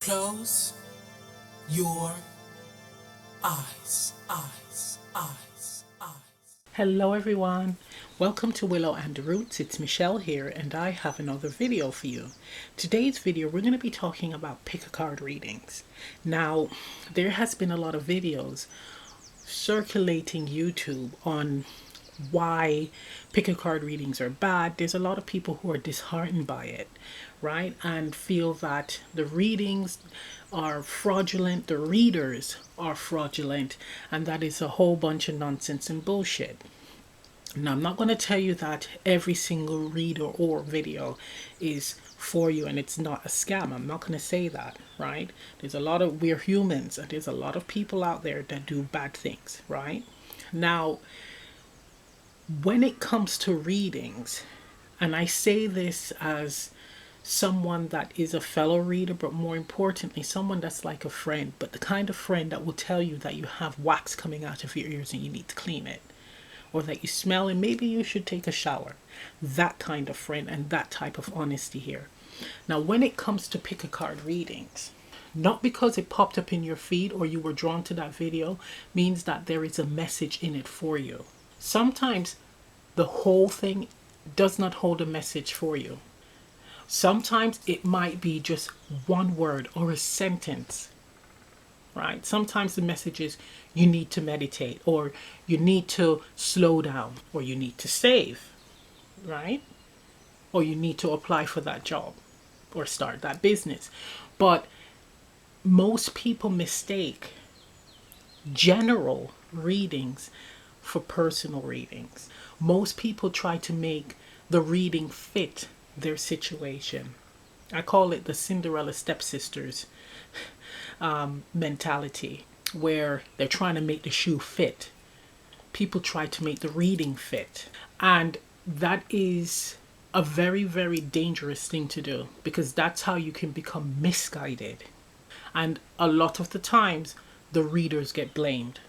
Close your eyes, eyes, eyes, eyes. Hello everyone, welcome to Willow and the Roots. It's Michelle here and I have another video for you. Today's video we're going to be talking about pick a card readings. Now there has been a lot of videos circulating YouTube on why pick a card readings are bad. There's a lot of people who are disheartened by it, right, and feel that the readings are fraudulent, the readers are fraudulent, and that is a whole bunch of nonsense and bullshit. Now, I'm not going to tell you that every single reader or video is for you and it's not a scam. I'm not going to say that, right? We're humans and there's a lot of people out there that do bad things, right? Now, when it comes to readings, and I say this as someone that is a fellow reader, but more importantly, someone that's like a friend, but the kind of friend that will tell you that you have wax coming out of your ears and you need to clean it, or that you smell and maybe you should take a shower. That kind of friend and that type of honesty here. Now, when it comes to pick a card readings, not because it popped up in your feed or you were drawn to that video means that there is a message in it for you. Sometimes the whole thing does not hold a message for you. Sometimes it might be just one word or a sentence, right? Sometimes the message is you need to meditate, or you need to slow down, or you need to save, right? Or you need to apply for that job or start that business. But most people mistake general readings for personal readings. Most people try to make the reading fit their situation. I call it the Cinderella stepsisters mentality, where they're trying to make the shoe fit. People try to make the reading fit. And that is a very, very dangerous thing to do, because that's how you can become misguided. And a lot of the times, the readers get blamed,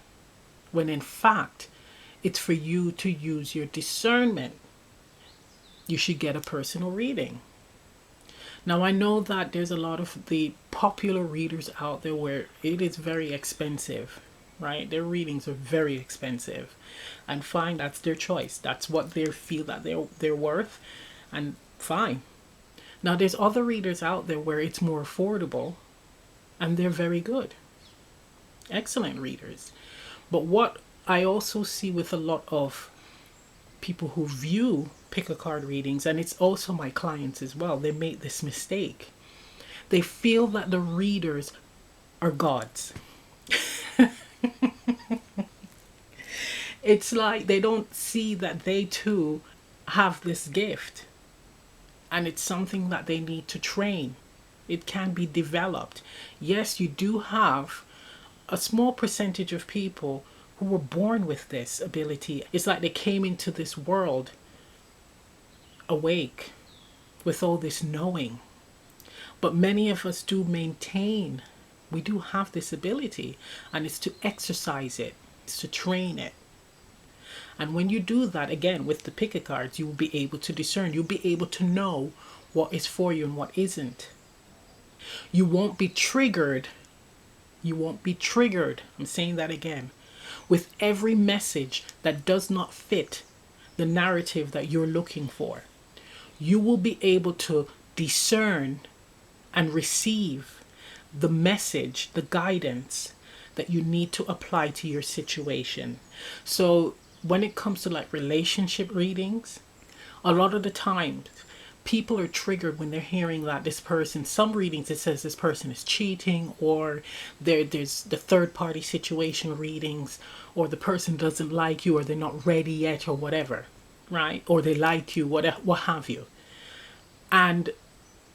when in fact, it's for you to use your discernment. You should get a personal reading. Now, I know that there's a lot of the popular readers out there where it is very expensive, right? Their readings are very expensive, and fine, that's their choice. That's what they feel that they're worth, and fine. Now, there's other readers out there where it's more affordable, and they're very good. Excellent readers. But what I also see with a lot of people who view pick a card readings, and it's also my clients as well, they make this mistake. They feel that the readers are gods. It's like they don't see that they too have this gift, and it's something that they need to train. It can be developed. Yes, you do have a small percentage of people who were born with this ability. It's like they came into this world awake with all this knowing. But many of us do maintain, we do have this ability, and it's to exercise it, it's to train it. And when you do that, again, with the pick-a cards, you will be able to discern. You'll be able to know what is for you and what isn't. You won't be triggered. You won't be triggered. I'm saying that again. With every message that does not fit the narrative that you're looking for. You will be able to discern and receive the message, the guidance that you need to apply to your situation. So when it comes to like relationship readings, a lot of the times people are triggered when they're hearing that this person, some readings it says this person is cheating, or there's the third party situation readings, or the person doesn't like you, or they're not ready yet, or whatever, right? Or they like you, what have you. And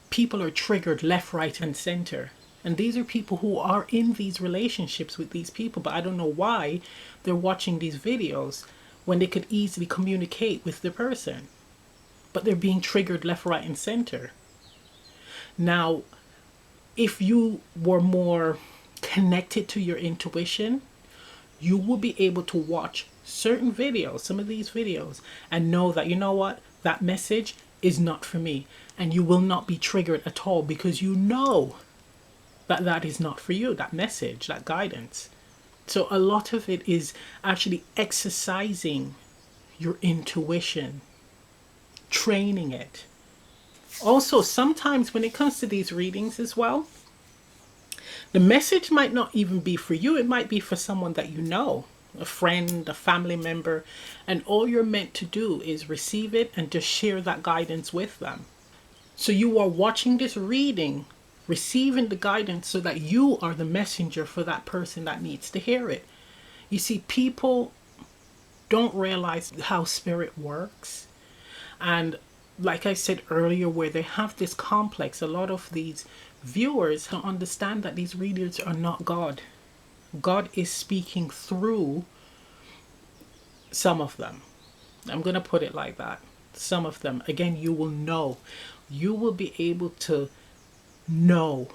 people are triggered left, right, and center. And these are people who are in these relationships with these people, but I don't know why they're watching these videos when they could easily communicate with the person. But they're being triggered left, right, and center. Now, if you were more connected to your intuition, you will be able to watch certain videos, some of these videos, and know that, you know what, that message is not for me. And you will not be triggered at all, because you know that is not for you, that message, that guidance. So a lot of it is actually exercising your intuition, training it. Also, sometimes when it comes to these readings as well, the message might not even be for you. It might be for someone that you know, a friend, a family member, and all you're meant to do is receive it and just share that guidance with them. So you are watching this reading, receiving the guidance so that you are the messenger for that person that needs to hear it. You see, people don't realize how spirit works. And like I said earlier, where they have this complex, a lot of these viewers don't understand that these readers are not God. God is speaking through some of them. I'm going to put it like that. Some of them. Again, you will know. You will be able to know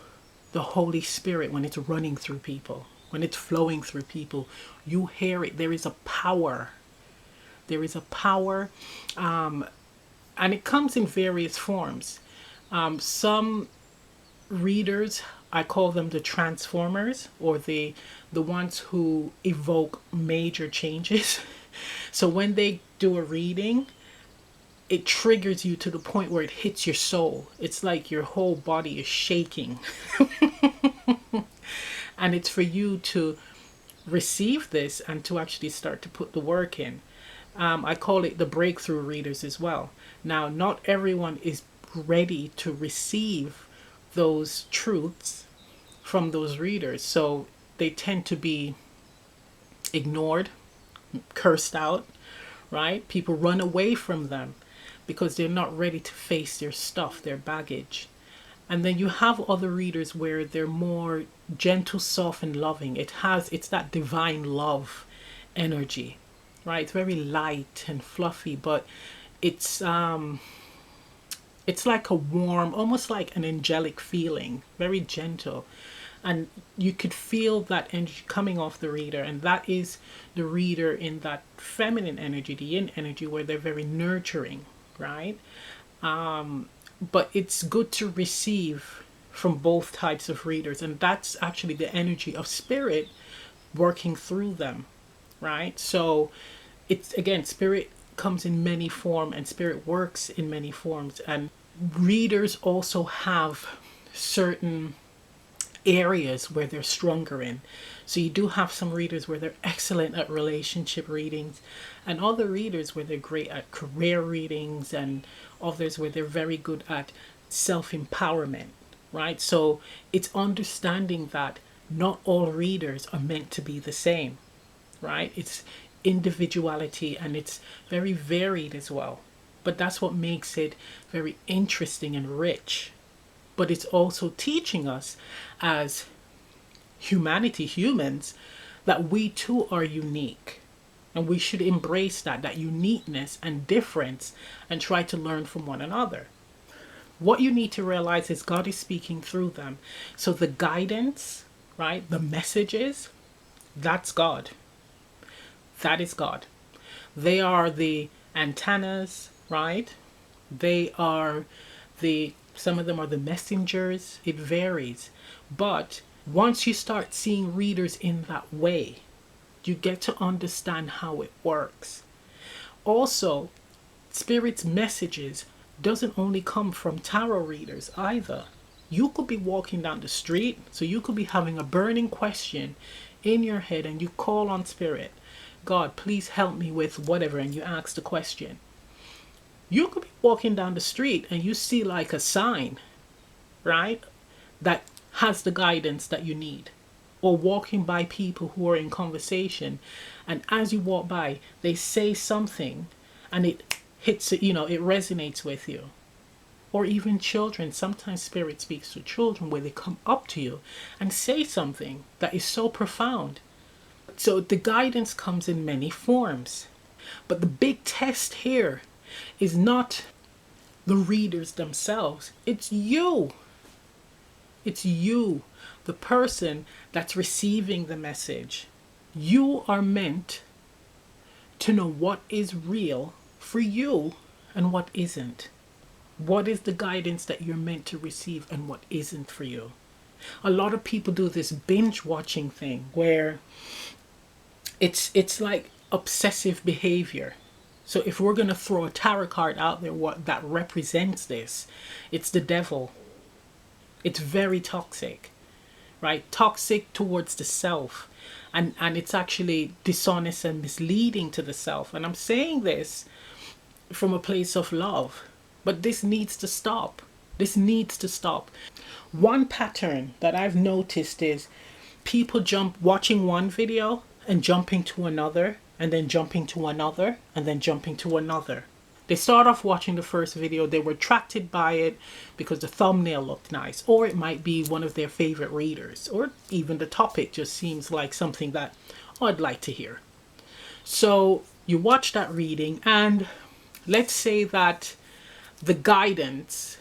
the Holy Spirit when it's running through people, when it's flowing through people. You hear it. There is a power. There is a power. And it comes in various forms. Some readers, I call them the transformers, or the ones who evoke major changes. So when they do a reading, it triggers you to the point where it hits your soul. It's like your whole body is shaking. And it's for you to receive this and to actually start to put the work in. I call it the breakthrough readers as well. Now, not everyone is ready to receive those truths from those readers. So they tend to be ignored, cursed out, right? People run away from them because they're not ready to face their stuff, their baggage. And then you have other readers where they're more gentle, soft, and loving. It's that divine love energy, right? It's very light and fluffy, but it's like a warm, almost like an angelic feeling, very gentle. And you could feel that energy coming off the reader. And that is the reader in that feminine energy, the yin energy, where they're very nurturing, right? But it's good to receive from both types of readers. And that's actually the energy of spirit working through them, right? So it's, again, spirit comes in many forms and spirit works in many forms. And readers also have certain areas where they're stronger in. So you do have some readers where they're excellent at relationship readings, and other readers where they're great at career readings, and others where they're very good at self-empowerment, right? So it's understanding that not all readers are meant to be the same, right? It's individuality, and it's very varied as well. But that's what makes it very interesting and rich. But it's also teaching us as humanity, humans, that we too are unique. And we should embrace that uniqueness and difference and try to learn from one another. What you need to realize is God is speaking through them. So the guidance, right, the messages, that's God. That is God. They are the antennas, right? They are some of them are the messengers. It varies. But once you start seeing readers in that way, you get to understand how it works. Also, Spirit's messages doesn't only come from tarot readers either. You could be walking down the street, so you could be having a burning question in your head, and you call on Spirit. God, please help me with whatever, and you ask the question. You could be walking down the street and you see like a sign, right, that has the guidance that you need. Or walking by people who are in conversation, and as you walk by, they say something and it hits it, it resonates with you. Or even children. Sometimes Spirit speaks to children where they come up to you and say something that is so profound. So the guidance comes in many forms. But the big test here is not the readers themselves. It's you. It's you, the person that's receiving the message. You are meant to know what is real for you and what isn't. What is the guidance that you're meant to receive and what isn't for you? A lot of people do this binge watching thing where it's like obsessive behavior. So if we're going to throw a tarot card out there what that represents this, it's the devil. It's very toxic, right? Toxic towards the self. And it's actually dishonest and misleading to the self. And I'm saying this from a place of love. But this needs to stop. This needs to stop. One pattern that I've noticed is people jump watching one video and jumping to another, and then jumping to another, and then jumping to another. They start off watching the first video, they were attracted by it because the thumbnail looked nice, or it might be one of their favorite readers, or even the topic just seems like something that I'd like to hear. So you watch that reading, and let's say that the guidance,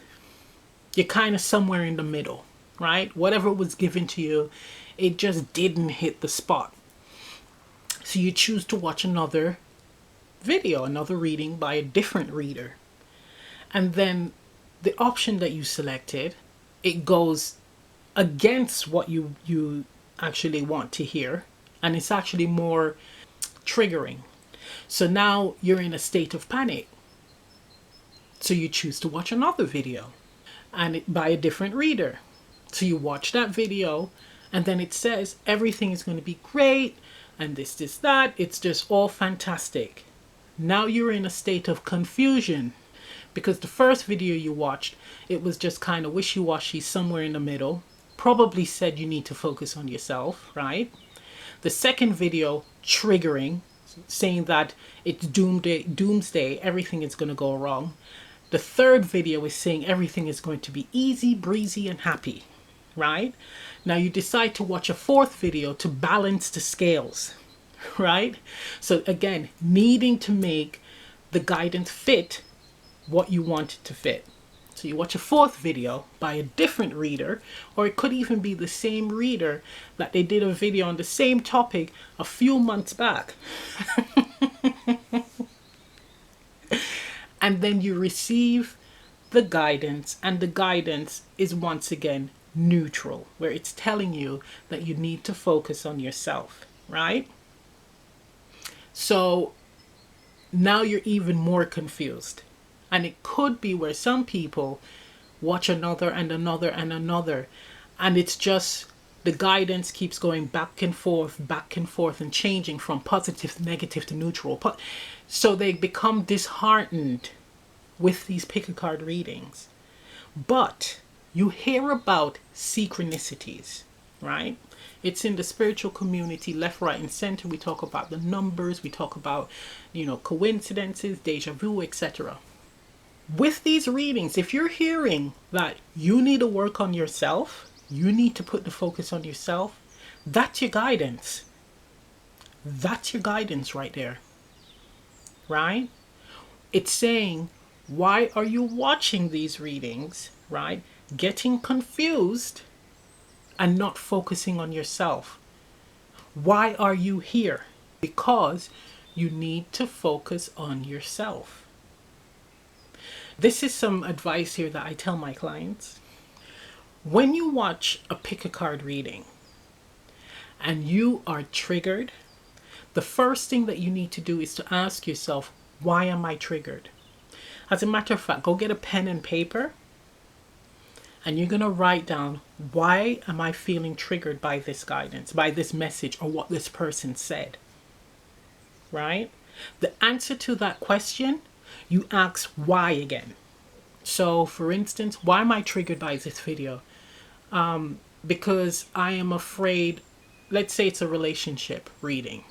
you're kind of somewhere in the middle, right? Whatever was given to you, it just didn't hit the spot. So you choose to watch another video, another reading by a different reader. And then the option that you selected, it goes against what you actually want to hear. And it's actually more triggering. So now you're in a state of panic. So you choose to watch another video and by a different reader. So you watch that video and then it says everything is going to be great and this, that. It's just all fantastic. Now you're in a state of confusion because the first video you watched, it was just kind of wishy-washy, somewhere in the middle. Probably said you need to focus on yourself, right? The second video, triggering, saying that it's doomsday, everything is going to go wrong. The third video is saying everything is going to be easy, breezy, and happy, right? Now you decide to watch a fourth video to balance the scales, right? So again, needing to make the guidance fit what you want it to fit. So you watch a fourth video by a different reader, or it could even be the same reader that they did a video on the same topic a few months back. And then you receive the guidance, and the guidance is once again neutral, where it's telling you that you need to focus on yourself, right? So now you're even more confused. And it could be where some people watch another and another and another, and it's just the guidance keeps going back and forth and changing from positive to negative to neutral. So they become disheartened with these pick a card readings. But you hear about synchronicities, right? It's in the spiritual community, left, right, and center. We talk about the numbers. We talk about, coincidences, deja vu, etc. With these readings, if you're hearing that you need to work on yourself, you need to put the focus on yourself, that's your guidance. That's your guidance right there, right? It's saying, why are you watching these readings, right? Getting confused and not focusing on yourself. Why are you here? Because you need to focus on yourself. This is some advice here that I tell my clients. When you watch a pick a card reading and you are triggered, the first thing that you need to do is to ask yourself, why am I triggered? As a matter of fact, go get a pen and paper and you're going to write down, why am I feeling triggered by this guidance, by this message, or what this person said, right? The answer to that question, you ask why again. So for instance, why am I triggered by this video? Because I am afraid, let's say it's a relationship reading.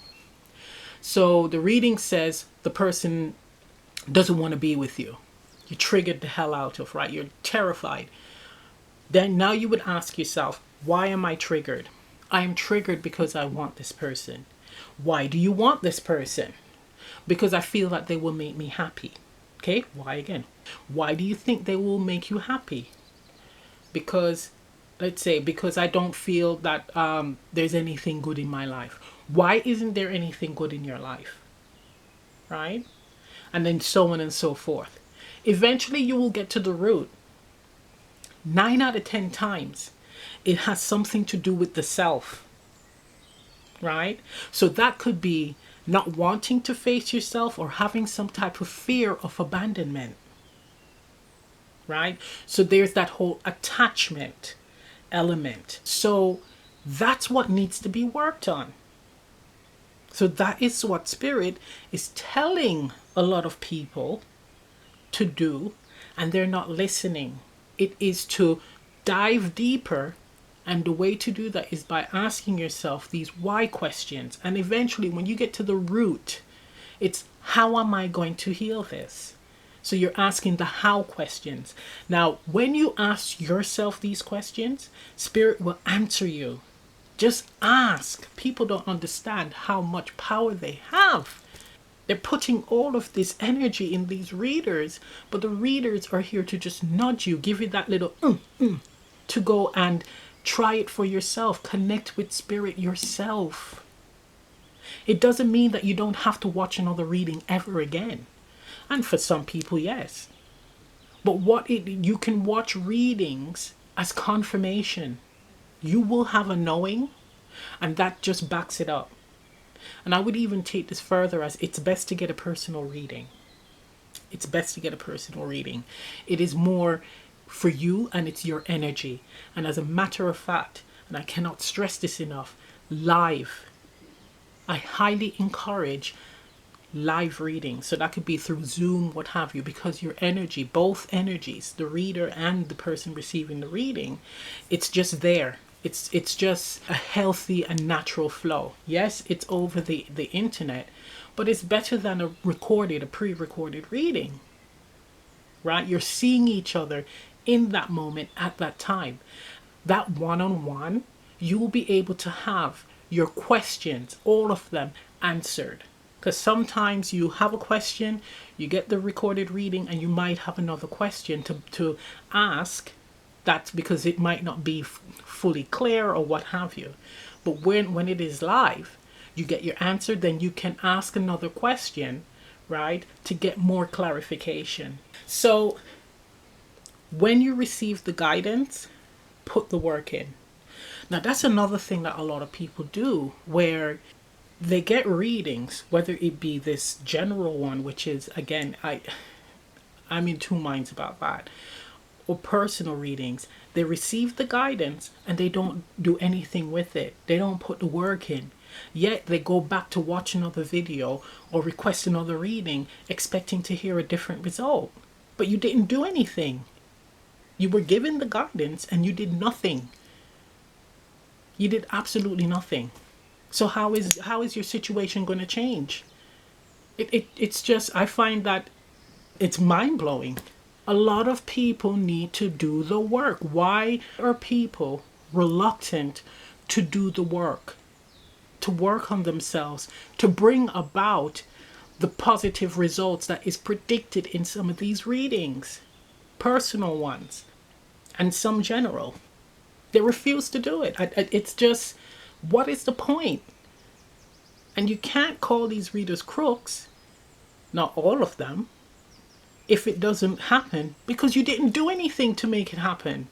So the reading says the person doesn't want to be with you. You're triggered the hell out of, right? You're terrified. Then now you would ask yourself, why am I triggered? I am triggered because I want this person. Why do you want this person? Because I feel that they will make me happy. Okay, why again? Why do you think they will make you happy? Because, let's say, because I don't feel that there's anything good in my life. Why isn't there anything good in your life? Right? And then so on and so forth. Eventually you will get to the root. 9 out of 10 times, it has something to do with the self, right? So that could be not wanting to face yourself or having some type of fear of abandonment, right? So there's that whole attachment element. So that's what needs to be worked on. So that is what Spirit is telling a lot of people to do, and they're not listening. It is to dive deeper, and the way to do that is by asking yourself these why questions. And eventually, when you get to the root, it's how am I going to heal this? So you're asking the how questions. Now, when you ask yourself these questions, Spirit will answer you. Just ask. People don't understand how much power they have. They're putting all of this energy in these readers, but the readers are here to just nudge you, give you that little to go and try it for yourself. Connect with Spirit yourself. It doesn't mean that you don't have to watch another reading ever again. And for some people, yes. But you can watch readings as confirmation. You will have a knowing, and that just backs it up. And I would even take this further as it's best to get a personal reading. It's best to get a personal reading. It is more for you, and it's your energy. And as a matter of fact, and I cannot stress this enough, live. I highly encourage live reading. So that could be through Zoom, what have you, because your energy, both energies, the reader and the person receiving the reading, it's just there. It's just a healthy and natural flow. Yes, it's over the internet, but it's better than a pre-recorded reading, right? You're seeing each other in that moment at that time. That one-on-one, you will be able to have your questions, all of them, answered. Because sometimes you have a question, you get the recorded reading, and you might have another question to ask. That's because it might not be fully clear or what have you. But when it is live, you get your answer, then you can ask another question, right, to get more clarification. So when you receive the guidance, put the work in. Now that's another thing that a lot of people do, where they get readings, whether it be this general one, which is, again, I'm in two minds about that, or personal readings. They receive the guidance and they don't do anything with it. They don't put the work in. Yet they go back to watch another video or request another reading, expecting to hear a different result. But you didn't do anything. You were given the guidance and you did nothing. You did absolutely nothing. So how is your situation going to change? It's just, I find that it's mind-blowing. A lot of people need to do the work. Why are people reluctant to do the work? To work on themselves, to bring about the positive results that is predicted in some of these readings, personal ones, and some general. They refuse to do it. It's just, what is the point? And you can't call these readers crooks, not all of them, if it doesn't happen, because you didn't do anything to make it happen.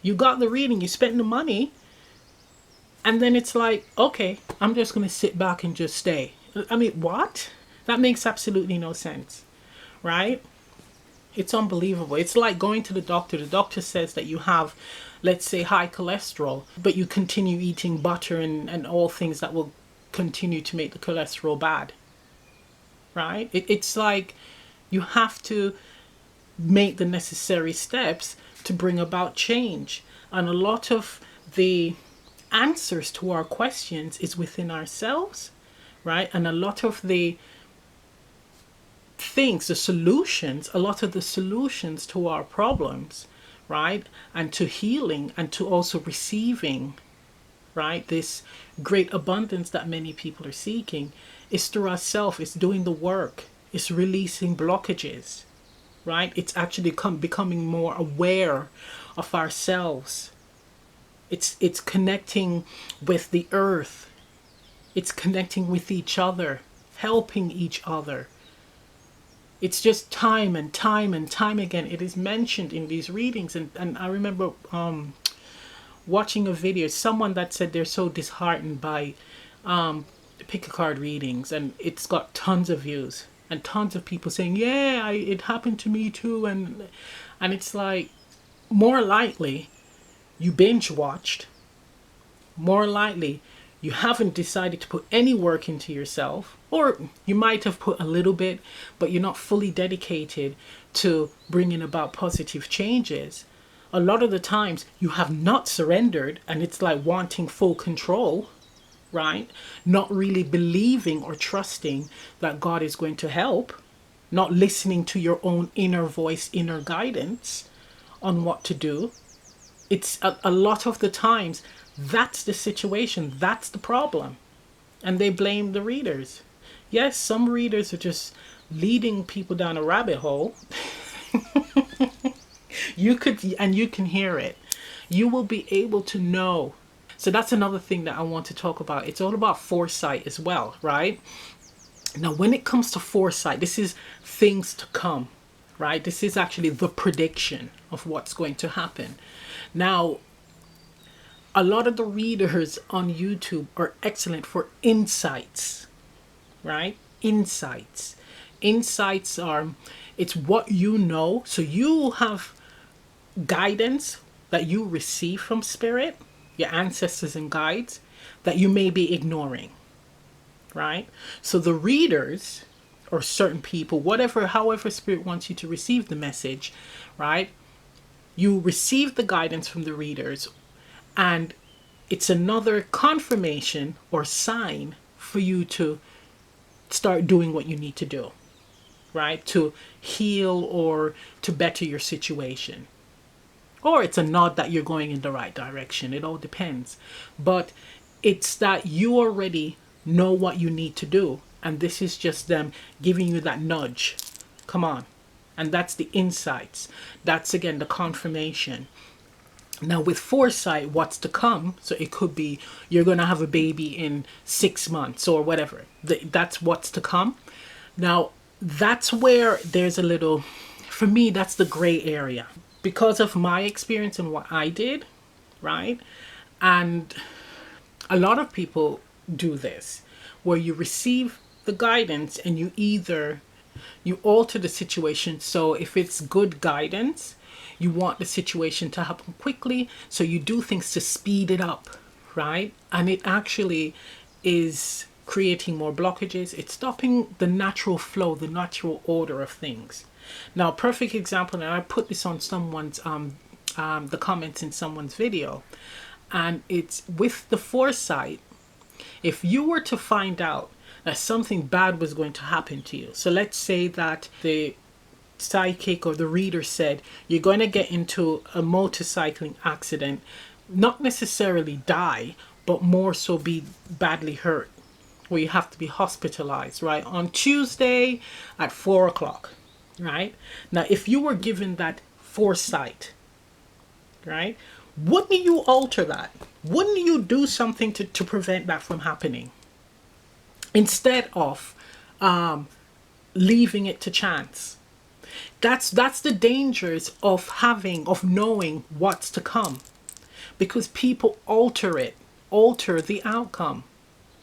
You got the reading, you spent the money, and then it's like, okay, I'm just going to sit back and just stay. I mean, what? That makes absolutely no sense, right? It's unbelievable. It's like going to the doctor. The doctor says that you have, let's say, high cholesterol, but you continue eating butter and all things that will continue to make the cholesterol bad, right? It's like you have to make the necessary steps to bring about change. And a lot of the answers to our questions is within ourselves, right? And a lot of the things, a lot of the solutions to our problems, right, and to healing and to also receiving, right, this great abundance that many people are seeking, is through ourselves. It's doing the work. It's releasing blockages, right? It's actually becoming more aware of ourselves. It's connecting with the earth. It's connecting with each other, helping each other. It's just time and time and time again. It is mentioned in these readings. And I remember watching a video, someone that said they're so disheartened by pick a card readings, and it's got tons of views and tons of people saying, yeah, it happened to me too. And it's like, more likely you binge watched, more likely you haven't decided to put any work into yourself, or you might have put a little bit, but you're not fully dedicated to bringing about positive changes. A lot of the times you have not surrendered, and it's like wanting full control, right? Not really believing or trusting that God is going to help, not listening to your own inner voice, inner guidance on what to do. It's a lot of the times that's the situation, that's the problem. And they blame the readers. Yes, some readers are just leading people down a rabbit hole. You can hear it. You will be able to know. So that's another thing that I want to talk about. It's all about foresight as well, right? Now, when it comes to foresight, this is things to come, right? This is actually the prediction of what's going to happen. Now, a lot of the readers on YouTube are excellent for insights, right? Insights. Insights are, it's what you know. So you have guidance that you receive from spirit, your ancestors and guides, that you may be ignoring, right? So the readers, or certain people, however spirit wants you to receive the message, right? You receive the guidance from the readers, and it's another confirmation or sign for you to start doing what you need to do, right? To heal or to better your situation. Or it's a nod that you're going in the right direction. It all depends. But it's that you already know what you need to do. And this is just them giving you that nudge. Come on. And that's the insights. That's, again, the confirmation. Now, with foresight, what's to come, so it could be you're going to have a baby in 6 months or whatever. That's what's to come. Now, that's where there's a little, for me, that's the gray area. Because of my experience and what I did, right? And a lot of people do this, where you receive the guidance and you alter the situation. So if it's good guidance, you want the situation to happen quickly, so you do things to speed it up, right? And it actually is creating more blockages. It's stopping the natural flow, the natural order of things. Now, perfect example, and I put this on someone's the comments in someone's video, and it's with the foresight. If you were to find out that something bad was going to happen to you, so let's say that the psychic or the reader said you're going to get into a motorcycling accident, not necessarily die, but more so be badly hurt, where you have to be hospitalized, right, on Tuesday at 4 o'clock. Right? Now, if you were given that foresight, right, wouldn't you alter that? Wouldn't you do something to prevent that from happening? Instead of leaving it to chance. That's the dangers of knowing what's to come. Because people alter the outcome,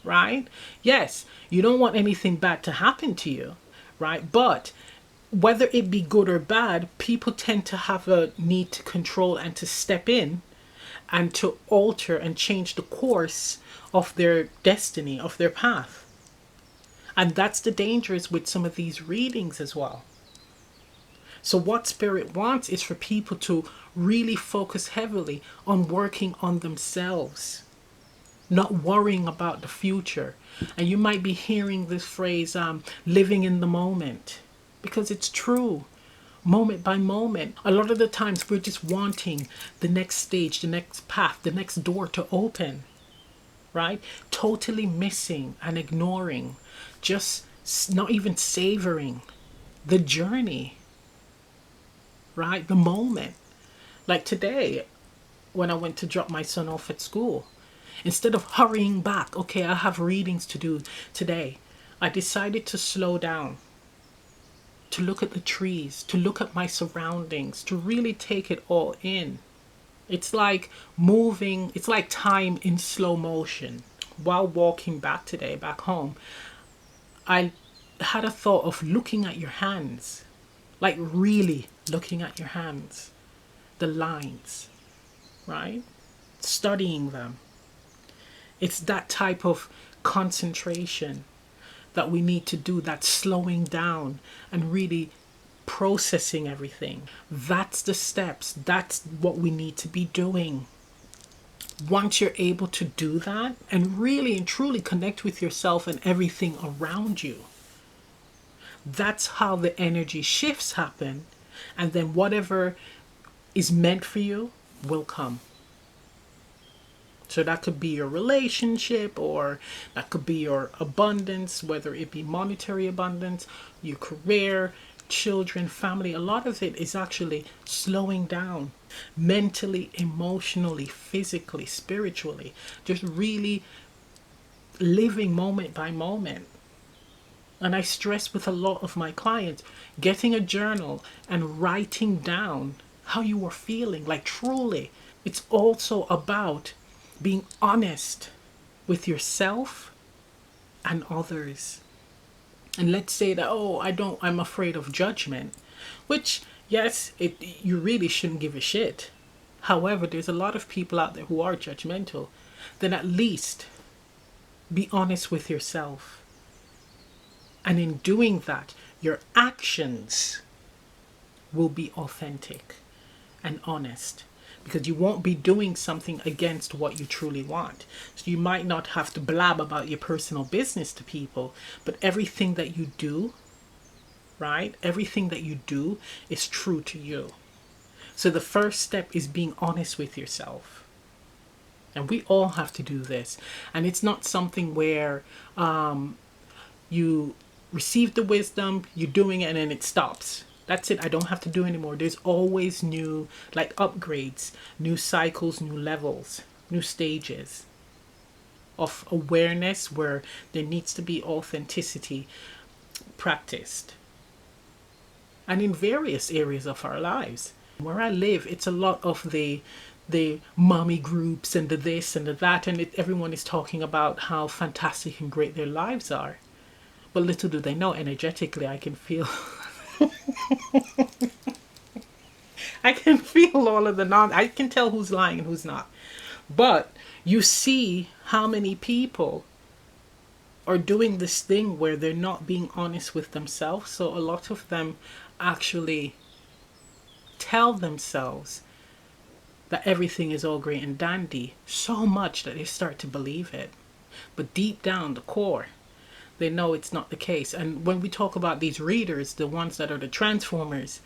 right? Yes, you don't want anything bad to happen to you, right? But whether it be good or bad, people tend to have a need to control and to step in and to alter and change the course of their destiny, of their path. And that's the dangers with some of these readings as well. So what Spirit wants is for people to really focus heavily on working on themselves, not worrying about the future. And you might be hearing this phrase, living in the moment. Because it's true, moment by moment. A lot of the times we're just wanting the next stage, the next path, the next door to open, right? Totally missing and ignoring, just not even savoring the journey, right? The moment. Like today, when I went to drop my son off at school, instead of hurrying back, okay, I have readings to do today, I decided to slow down. to look at the trees, to look at my surroundings, to really take it all in. It's like moving, it's like time in slow motion. While walking back today, back home, I had a thought of looking at your hands, like really looking at your hands, the lines, right? Studying them. It's that type of concentration that we need to do, that slowing down and really processing everything. That's the steps. That's what we need to be doing. Once you're able to do that and really and truly connect with yourself and everything around you, that's how the energy shifts happen. And then whatever is meant for you will come. So that could be your relationship, or that could be your abundance, whether it be monetary abundance, your career, children, family. A lot of it is actually slowing down mentally, emotionally, physically, spiritually, just really living moment by moment. And I stress with a lot of my clients, getting a journal and writing down how you are feeling, like truly. It's also about being honest with yourself and others. And let's say that, oh, I'm afraid of judgment, which, yes, you really shouldn't give a shit. However, there's a lot of people out there who are judgmental. Then at least be honest with yourself. And in doing that, your actions will be authentic and honest, because you won't be doing something against what you truly want. So you might not have to blab about your personal business to people, but everything that you do, right? Everything that you do is true to you. So the first step is being honest with yourself. And we all have to do this. And it's not something where you receive the wisdom, you're doing it, and then it stops. That's it. I don't have to do anymore. There's always new, like upgrades, new cycles, new levels, new stages of awareness where there needs to be authenticity practiced. And in various areas of our lives. Where I live, it's a lot of the mommy groups and the this and the that, and everyone is talking about how fantastic and great their lives are. But little do they know, energetically, I can feel I can feel all of the I can tell who's lying and who's not. But you see how many people are doing this thing where they're not being honest with themselves. So a lot of them actually tell themselves that everything is all great and dandy, so much that they start to believe it. But deep down, the core, they know it's not the case. And when we talk about these readers, the ones that are the transformers,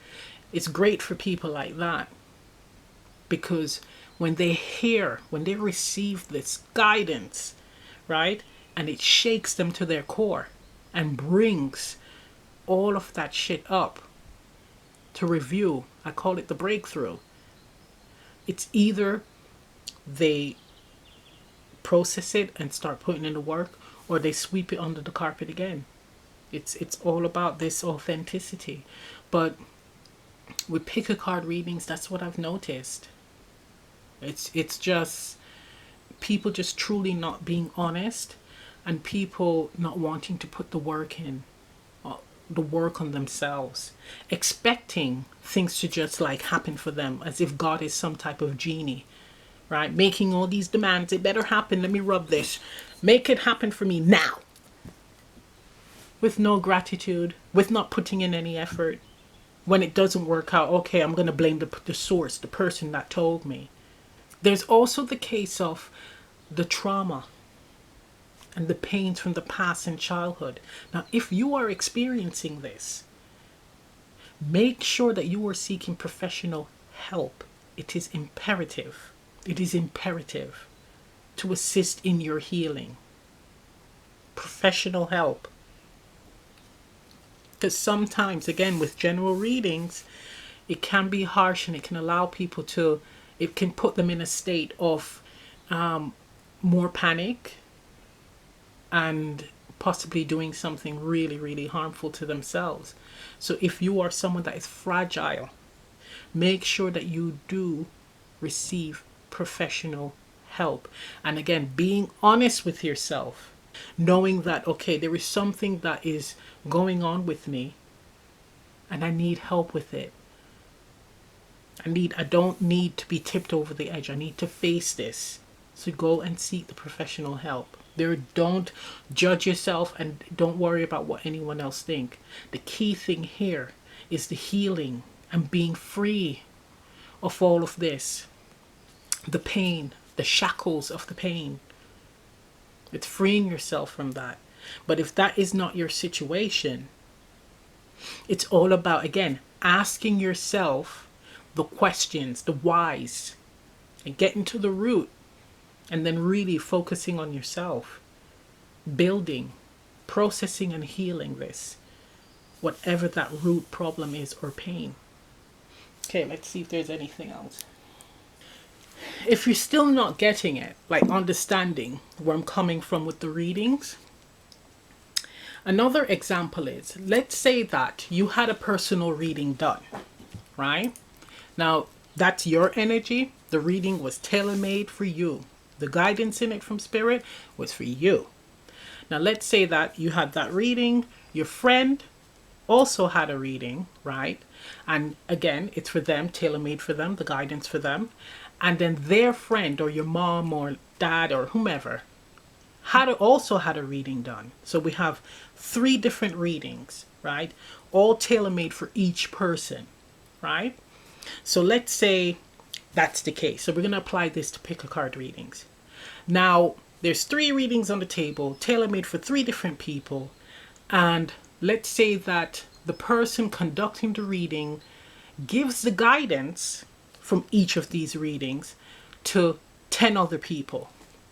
it's great for people like that. Because when they receive this guidance, right? And it shakes them to their core and brings all of that shit up to review. I call it the breakthrough. It's either they process it and start putting in the work, or they sweep it under the carpet again. It's all about this authenticity. But with pick a card readings, that's what I've noticed. It's just people just truly not being honest, and people not wanting to put the work in, the work on themselves, expecting things to just like happen for them, as if God is some type of genie, right? Making all these demands. It better happen. Let me rub this. Make it happen for me now. With no gratitude, with not putting in any effort. When it doesn't work out, okay, I'm going to blame the source, the person that told me. There's also the case of the trauma and the pains from the past and childhood. Now, if you are experiencing this, make sure that you are seeking professional help. It is imperative. It is imperative to assist in your healing. Professional help. Because sometimes, again, with general readings, it can be harsh, and it can allow people to, it can put them in a state of more panic and possibly doing something really, really harmful to themselves. So if you are someone that is fragile, make sure that you do receive professional help. And again, being honest with yourself, knowing that, okay, there is something that is going on with me and I need help with it. I don't need to be tipped over the edge. I need to face this. So go and seek the professional help. Don't judge yourself and don't worry about what anyone else think. The key thing here is the healing and being free of all of this. The pain, the shackles of the pain. It's freeing yourself from that. But if that is not your situation, it's all about, again, asking yourself the questions, the whys, and getting to the root, and then really focusing on yourself, building, processing and healing this, whatever that root problem is or pain. Okay, let's see if there's anything else. If you're still not getting it, like understanding where I'm coming from with the readings, another example is, let's say that you had a personal reading done, right? Now, that's your energy. The reading was tailor-made for you. The guidance in it from Spirit was for you. Now, let's say that you had that reading. Your friend also had a reading, right? And again, it's for them, tailor-made for them, the guidance for them. And then their friend or your mom or dad or whomever also had a reading done. So we have 3 different readings, right? All tailor-made for each person, right? So let's say that's the case. So we're going to apply this to pick a card readings. Now, there's 3 readings on the table, tailor-made for 3 different people. And let's say that the person conducting the reading gives the guidance from each of these readings to 10 other people,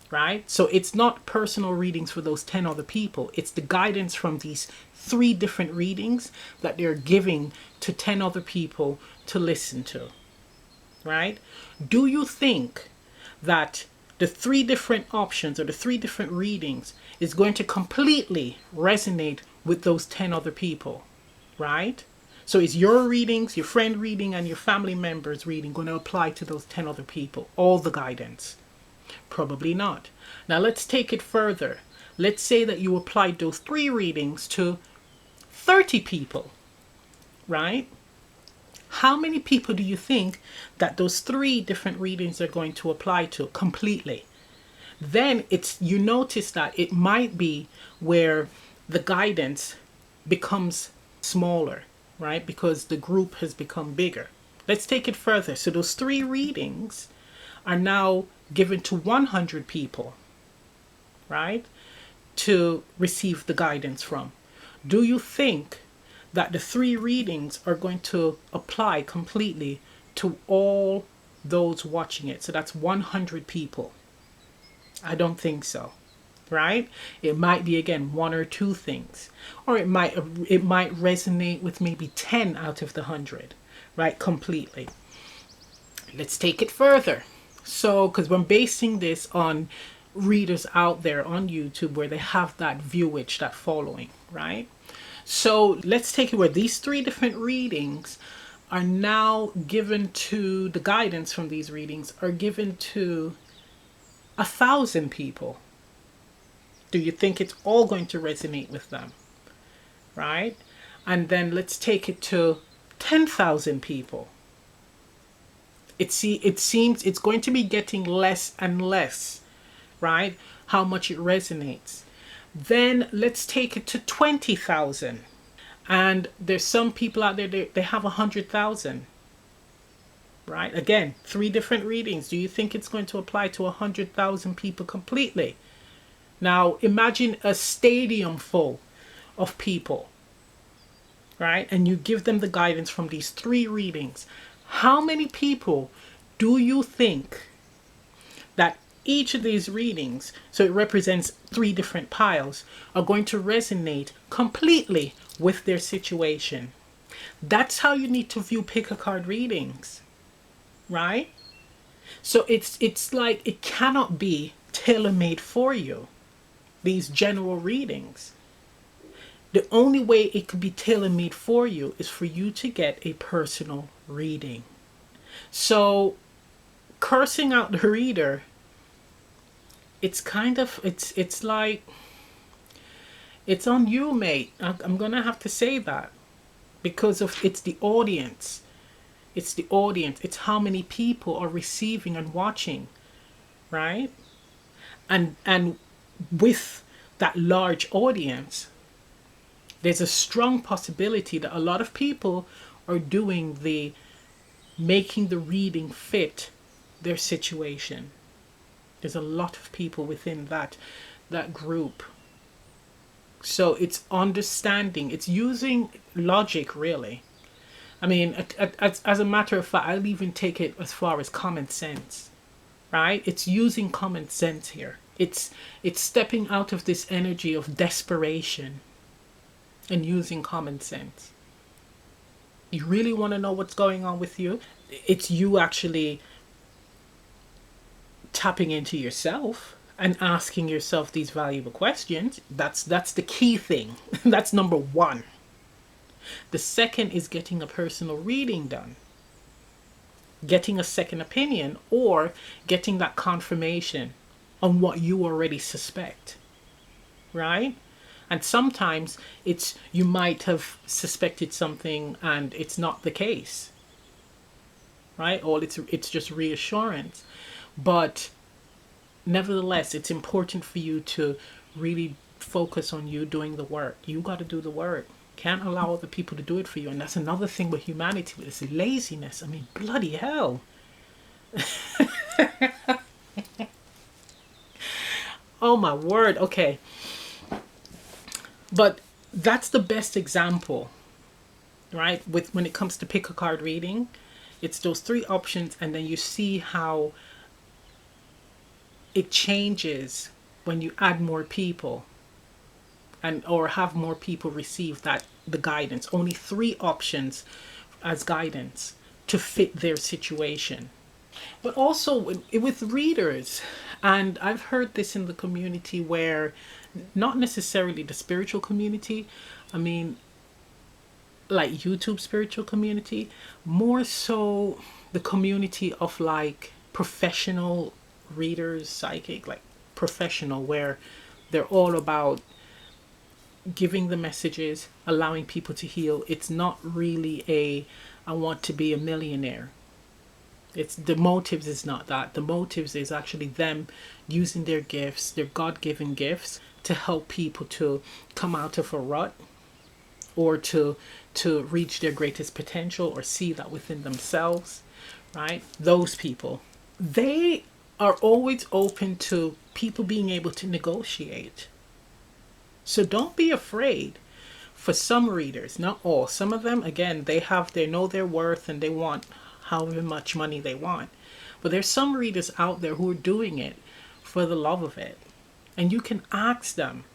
right? So it's not personal readings for those 10 other people. It's the guidance from these 3 different readings that they're giving to 10 other people to listen to, right? Do you think that the 3 different options or the 3 different readings is going to completely resonate with those 10 other people, right? So is your readings, your friend reading and your family members reading going to apply to those 10 other people, all the guidance? Probably not. Now let's take it further. Let's say that you applied those 3 readings to 30 people, right? How many people do you think that those 3 different readings are going to apply to completely? Then you notice that it might be where the guidance becomes smaller, right? Because the group has become bigger. Let's take it further. So those 3 readings are now given to 100 people, right? To receive the guidance from. Do you think that the 3 readings are going to apply completely to all those watching it? So that's 100 people. I don't think so, right? It might be, again, 1 or 2 things, or it might resonate with maybe 10 out of the 100, right? Completely. Let's take it further. So, because we're basing this on readers out there on YouTube where they have that viewage, that following, right? So let's take it where these 3 different readings are now given to, the guidance from these readings are given to 1,000 people. Do you think it's all going to resonate with them? Right? And then let's take it to 10,000 people. It seems it's going to be getting less and less, right? How much it resonates. Then let's take it to 20,000. And there's some people out there, they have 100,000. Right? Again, 3 different readings. Do you think it's going to apply to 100,000 people completely? Now, imagine a stadium full of people, right? And you give them the guidance from these 3 readings. How many people do you think that each of these readings, so it represents 3 different piles, are going to resonate completely with their situation? That's how you need to view pick-a-card readings, right? So it's like it cannot be tailor-made for you, these general readings. The only way it could be tailor-made for you is for you to get a personal reading. So cursing out the reader, it's kind of, it's like, it's on you, mate. I'm gonna have to say that, because of, it's the audience. It's the audience. It's how many people are receiving and watching, right? And with that large audience, there's a strong possibility that a lot of people are doing the making the reading fit their situation. There's a lot of people within that group. So it's understanding, it's using logic, really. I mean, as a matter of fact, I'll even take it as far as common sense, right? It's using common sense here. It's stepping out of this energy of desperation and using common sense. You really want to know what's going on with you? It's you actually tapping into yourself and asking yourself these valuable questions. That's the key thing. That's number one. The second is getting a personal reading done, getting a second opinion, or getting that confirmation on what you already suspect, right? And sometimes it's, you might have suspected something and it's not the case, right? Or it's just reassurance. But nevertheless, it's important for you to really focus on you doing the work. You got to do the work. Can't allow other people to do it for you. And that's another thing with humanity, with this laziness. I mean, bloody hell. Oh my word. Okay. But that's the best example, right? With when it comes to pick a card reading, it's those three options, and then you see how it changes when you add more people, and or have more people receive that the guidance. Only three options as guidance to fit their situation. But also with readers, and I've heard this in the community, where not necessarily the spiritual community, I mean like YouTube spiritual community, more so the community of like professional readers, psychic, like professional, where they're all about giving the messages, allowing people to heal. It's not really a, I want to be a millionaire. It's the motives is not that. The motives is actually them using their gifts, their God-given gifts, to help people to come out of a rut, or to reach their greatest potential, or see that within themselves, right? Those people, they are always open to people being able to negotiate. So don't be afraid. For some readers, not all, some of them, again, they know their worth, and they want however much money they want. But there's some readers out there who are doing it for the love of it. And you can ask them,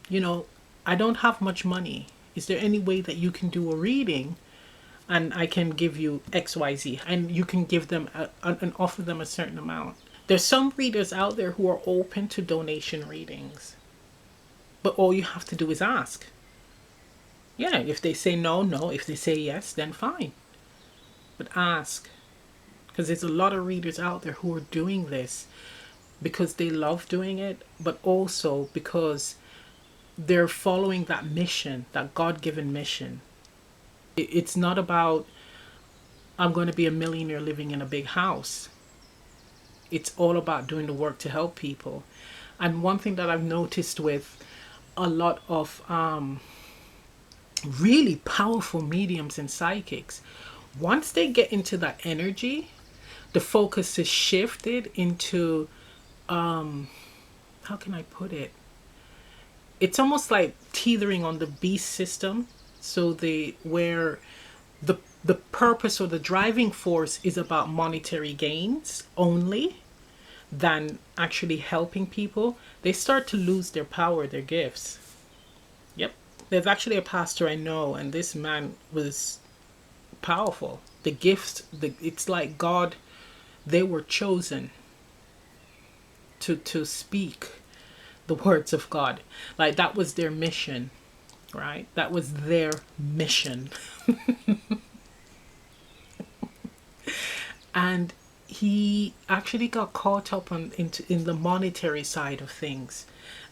you know, I don't have much money. Is there any way that you can do a reading and I can give you XYZ? And you can give them and offer them a certain amount. There's some readers out there who are open to donation readings. But all you have to do is ask. Yeah, if they say no, no. If they say yes, then fine. But ask. Because there's a lot of readers out there who are doing this because they love doing it, but also because they're following that mission, that God-given mission. It's not about, I'm going to be a millionaire living in a big house. It's all about doing the work to help people. And one thing that I've noticed with a lot of really powerful mediums and psychics, once they get into that energy, the focus is shifted into, how can I put it? It's almost like teetering on the beast system. So where the purpose or the driving force is about monetary gains only, than actually helping people, they start to lose their power, their gifts. Yep. There's actually a pastor I know, and this man was powerful. The gifts, it's like God, they were chosen to speak the words of God. Like that was their mission. right? That was their mission. And he actually got caught up in the monetary side of things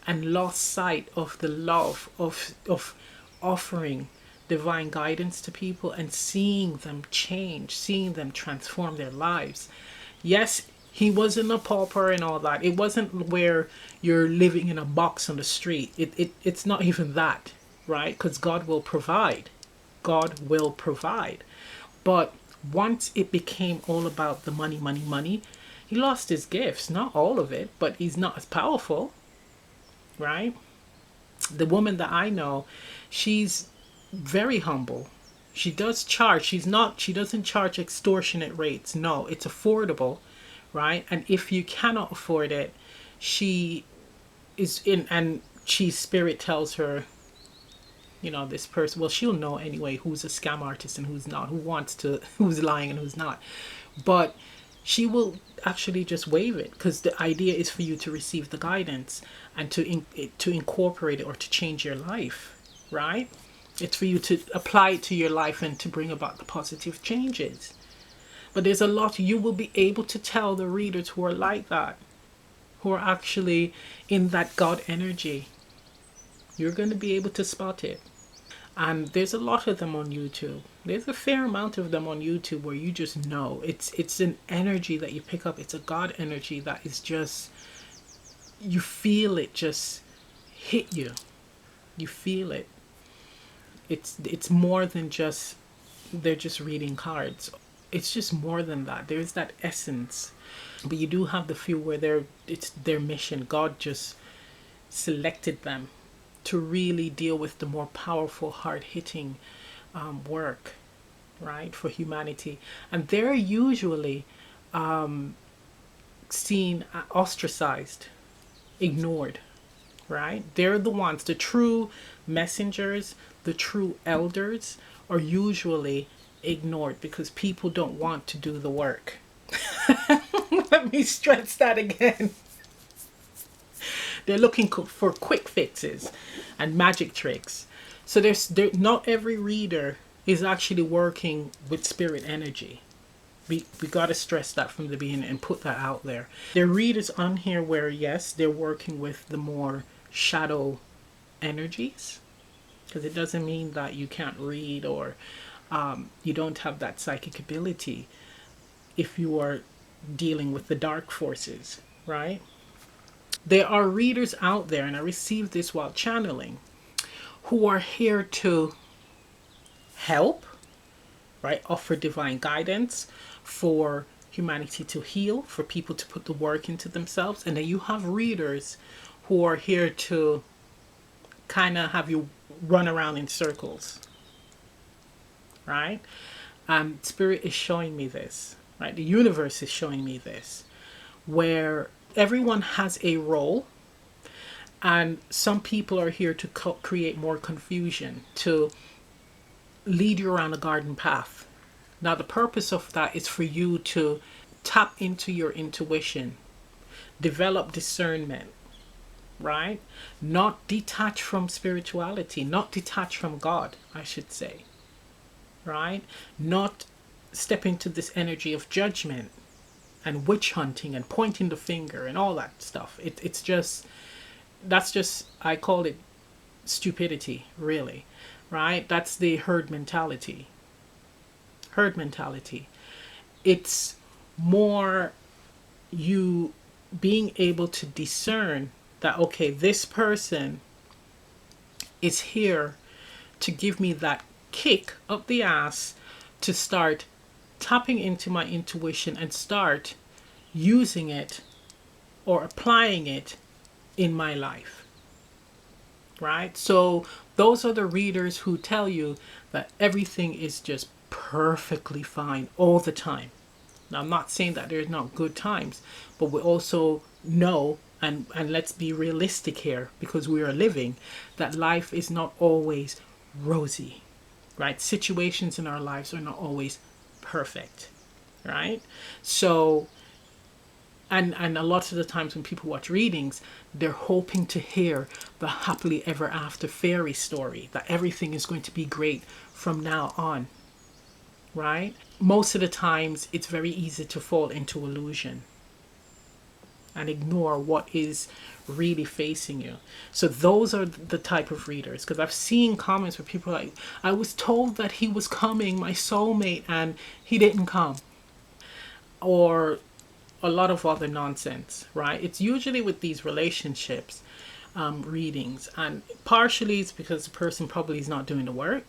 and lost sight of the love of offering divine guidance to people and seeing them change, seeing them transform their lives. Yes, he wasn't a pauper and all that. It wasn't where you're living in a box on the street. It's not even that, right? Because God will provide. God will provide. But once it became all about the money, money, money, he lost his gifts. Not all of it, but he's not as powerful, right? The woman that I know, she's very humble. She does charge. She doesn't charge extortionate rates. No, it's affordable, right? And if you cannot afford it, she is in, and she spirit tells her, you know, this person, well, she'll know anyway who's a scam artist and who's not, who's lying and who's not. But she will actually just waive it, because the idea is for you to receive the guidance and to incorporate it or to change your life, right? It's for you to apply it to your life and to bring about the positive changes. But there's a lot you will be able to tell the readers who are like that, who are actually in that God energy. You're going to be able to spot it. And there's a lot of them on YouTube. There's a fair amount of them on YouTube where you just know. It's an energy that you pick up. It's a God energy that is just, you feel it just hit you. You feel it. It's more than just, they're just reading cards. It's just more than that. There's that essence. But you do have the few where it's their mission. God just selected them to really deal with the more powerful, hard-hitting work, right, for humanity. And they're usually seen ostracized, ignored, right? They're the ones, the true messengers, the true elders are usually ignored because people don't want to do the work. Let me stress that again. They're looking for quick fixes and magic tricks. So not every reader is actually working with spirit energy. We got to stress that from the beginning and put that out there. There are readers on here where, yes, they're working with the more shadow energies, because it doesn't mean that you can't read or you don't have that psychic ability if you are dealing with the dark forces, right? There are readers out there, and I received this while channeling, who are here to help, right? Offer divine guidance for humanity to heal, for people to put the work into themselves. And then you have readers who are here to kind of have you run around in circles, right? Spirit is showing me this, right? The universe is showing me this, where everyone has a role, and some people are here to create more confusion, to lead you around a garden path. Now, the purpose of that is for you to tap into your intuition, develop discernment, right? Not detach from spirituality, not detach from God, I should say, right? Not step into this energy of judgment and witch hunting and pointing the finger and all that stuff. It's just, that's just, I call it stupidity, really, right? That's the herd mentality. Herd mentality. It's more you being able to discern that, okay, this person is here to give me that kick up the ass to start tapping into my intuition and start using it or applying it in my life, right? So those are the readers who tell you that everything is just perfectly fine all the time. Now, I'm not saying that there's not good times, but we also know, and let's be realistic here, because we are living, that life is not always rosy, right? Situations in our lives are not always perfect, right? So And a lot of the times when people watch readings, they're hoping to hear the happily ever after fairy story, that everything is going to be great from now on, right? Most of the times it's very easy to fall into illusion and ignore what is really facing you. So those are the type of readers, because I've seen comments where people are like, I was told that he was coming, my soulmate, and he didn't come. Or a lot of other nonsense, right? It's usually with these relationships readings, and partially it's because the person probably is not doing the work.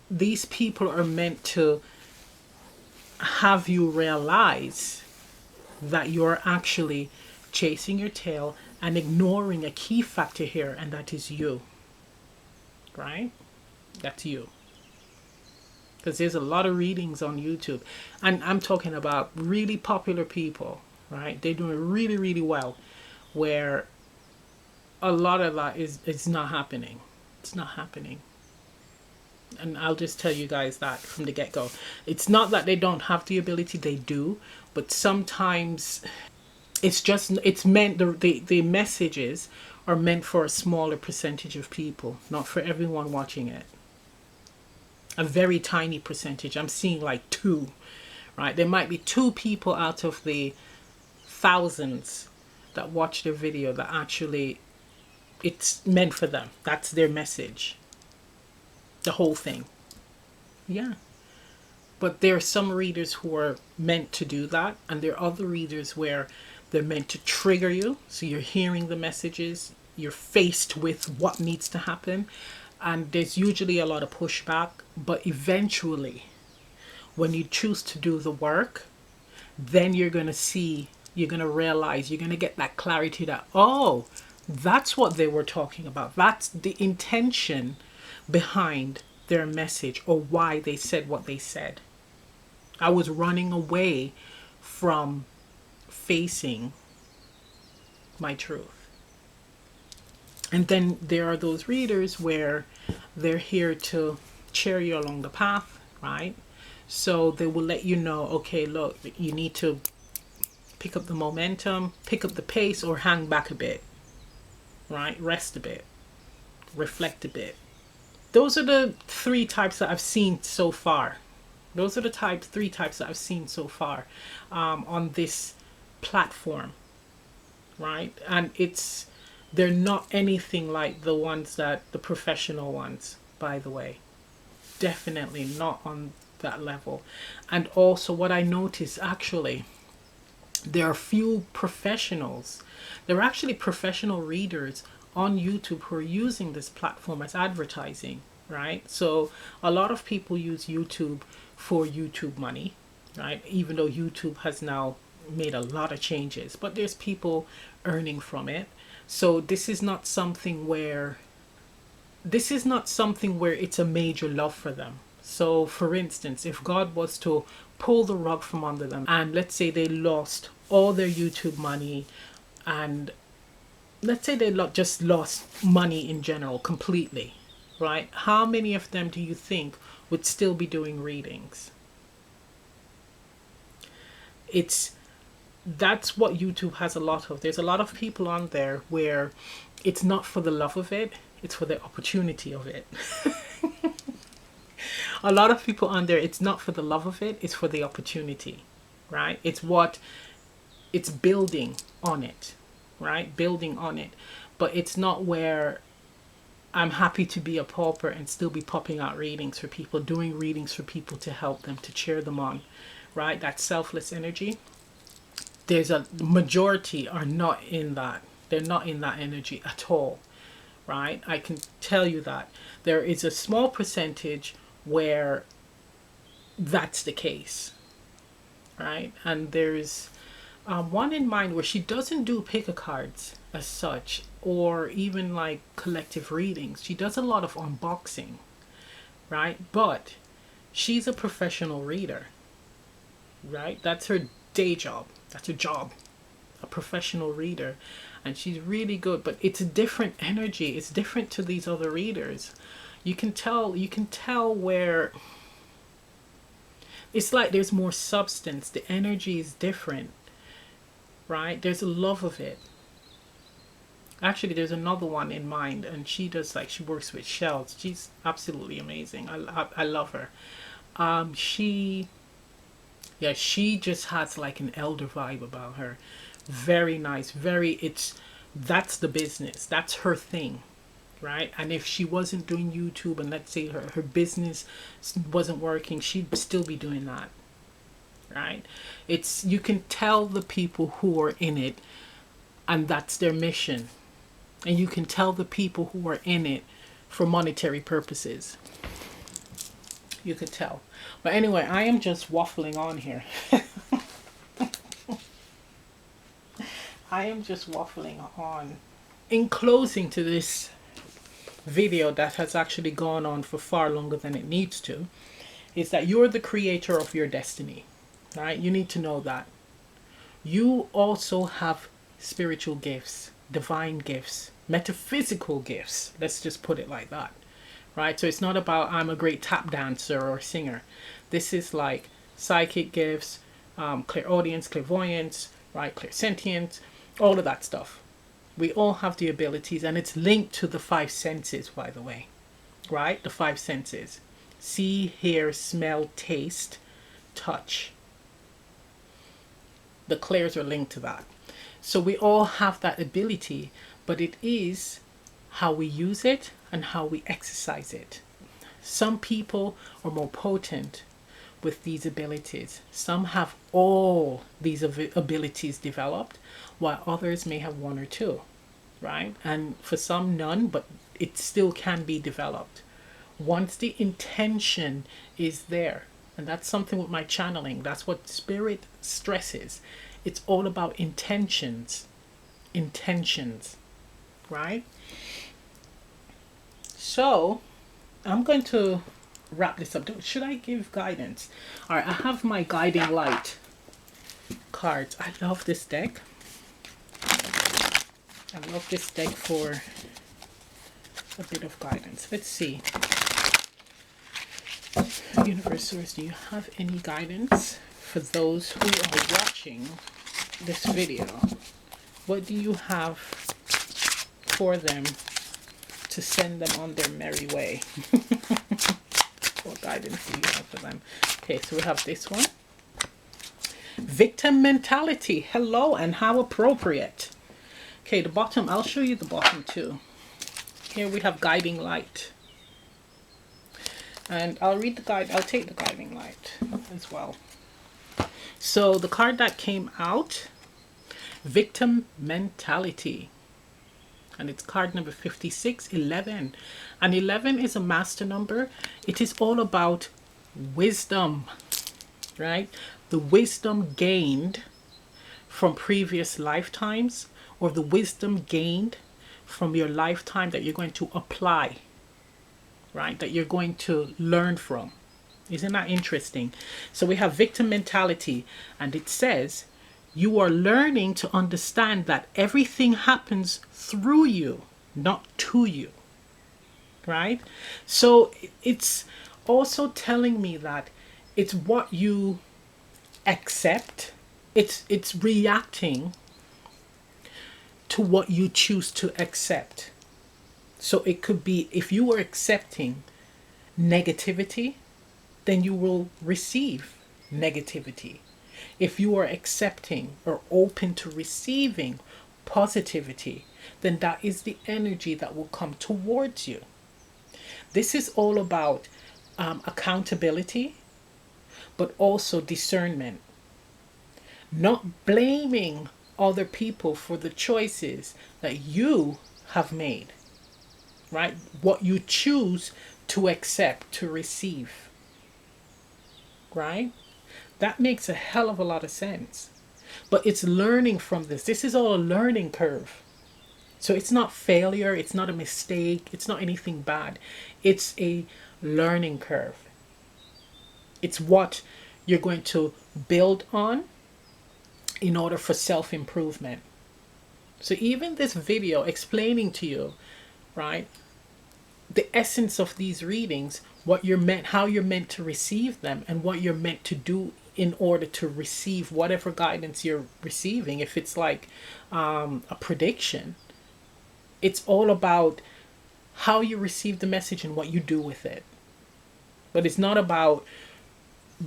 These people are meant to have you realize that you're actually chasing your tail and ignoring a key factor here, and that is you, right? That's you. Because there's a lot of readings on YouTube, and I'm talking about really popular people, right? They're doing really, really well, where a lot of that is not happening. It's not happening. And I'll just tell you guys that from the get-go. It's not that they don't have the ability, they do, but sometimes it's meant, the messages are meant for a smaller percentage of people, not for everyone watching it. A very tiny percentage. I'm seeing like 2, right? There might be 2 people out of the thousands that watch their video that actually it's meant for them. That's their message. The whole thing. Yeah. But there are some readers who are meant to do that, and there are other readers where they're meant to trigger you. So you're hearing the messages, you're faced with what needs to happen, and there's usually a lot of pushback, but eventually when you choose to do the work, then you're going to see, you're going to realize, you're going to get that clarity that, oh, that's what they were talking about. That's the intention behind their message, or why they said what they said. I was running away from facing my truth. And then there are those readers where they're here to cheer you along the path, right? So they will let you know, okay, look, you need to pick up the momentum, pick up the pace, or hang back a bit, right? Rest a bit, reflect a bit. Those are the 3 types that I've seen so far. Those are the 3 types that I've seen so far on this platform, right? And they're not anything like the ones the professional ones, by the way. Definitely not on that level. And also what I noticed, actually, there are few professionals. There are actually professional readers on YouTube who are using this platform as advertising, right? So a lot of people use YouTube for YouTube money, right? Even though YouTube has now made a lot of changes, but there's people earning from it. So this is not something where it's a major love for them. So for instance, if God was to pull the rug from under them, and let's say they lost all their YouTube money, and let's say they just lost money in general completely, right? How many of them do you think would still be doing readings? That's what YouTube has a lot of. There's a lot of people on there where it's not for the love of it, it's for the opportunity of it. A lot of people on there, it's not for the love of it, it's for the opportunity, right? It's building on it, right? Building on it. But it's not where I'm happy to be a pauper and still be popping out readings for people, doing readings for people to help them, to cheer them on, right? That selfless energy. There's a majority are not in that. They're not in that energy at all, right? I can tell you that. There is a small percentage where that's the case, right? And there's one in mind where she doesn't do pick-a-cards as such, or even like collective readings. She does a lot of unboxing, right? But she's a professional reader, right? That's her day job. That's her job, a professional reader. And she's really good, but it's a different energy. It's different to these other readers. You can tell where it's like there's more substance. The energy is different. right? There's a love of it. Actually, there's another one in mind, and she does, like, she works with shells. She's absolutely amazing. I love her. She, yeah, she just has like an elder vibe about her. Very nice. That's the business. That's her thing, right? And if she wasn't doing YouTube, and let's say her business wasn't working, she'd still be doing that, right? You can tell the people who are in it, and that's their mission. And you can tell the people who are in it for monetary purposes. You could tell. But anyway, I am just waffling on here. I am just waffling on. In closing to this video that has actually gone on for far longer than it needs to, is that you're the creator of your destiny, right? You need to know that. You also have spiritual gifts, divine gifts, metaphysical gifts. Let's just put it like that, right? So it's not about I'm a great tap dancer or singer. This is like psychic gifts, clairaudience, clairvoyance, right? Clairsentience, all of that stuff. We all have the abilities, and it's linked to the five senses, by the way, right? The five senses: see, hear, smell, taste, touch. The clairs are linked to that. So we all have that ability, but it is how we use it and how we exercise it. Some people are more potent with these abilities. Some have all these abilities developed, while others may have one or two, right? And for some, none, but it still can be developed once the intention is there. And that's something with my channeling. That's what spirit stresses. It's all about intentions. Intentions, right? So I'm going to wrap this up. Should I give guidance? All right, I have my guiding light cards. I love this deck. I love this deck for a bit of guidance. Let's see. Universe Source, do you have any guidance for those who are watching this video? What do you have for them to send them on their merry way? What guidance do you have for them? Okay, so we have this one. Victim mentality. Hello, and how appropriate. Okay, the bottom, I'll show you the bottom too. Here we have guiding light. And I'll read the guide. I'll take the guiding light as well. So the card that came out, victim mentality. And it's card number 5611. And 11 is a master number. It is all about wisdom, right? The wisdom gained from previous lifetimes, or the wisdom gained from your lifetime that you're going to apply, right? That you're going to learn from. Isn't that interesting? So we have victim mentality, and it says you are learning to understand that everything happens through you, not to you, right? So it's also telling me that it's what you accept. It's reacting to what you choose to accept. So it could be, if you are accepting negativity, then you will receive negativity. If you are accepting or open to receiving positivity, then that is the energy that will come towards you. This is all about accountability, but also discernment. Not blaming other people for the choices that you have made, right? What you choose to accept, to receive, right? That makes a hell of a lot of sense. But it's learning from this. This is all a learning curve. So it's not failure, it's not a mistake, it's not anything bad. It's a learning curve. It's what you're going to build on in order for self-improvement. So even this video explaining to you, right, the essence of these readings, what you're meant, how you're meant to receive them, and what you're meant to do in order to receive whatever guidance you're receiving. If it's like a prediction, it's all about how you receive the message and what you do with it. But it's not about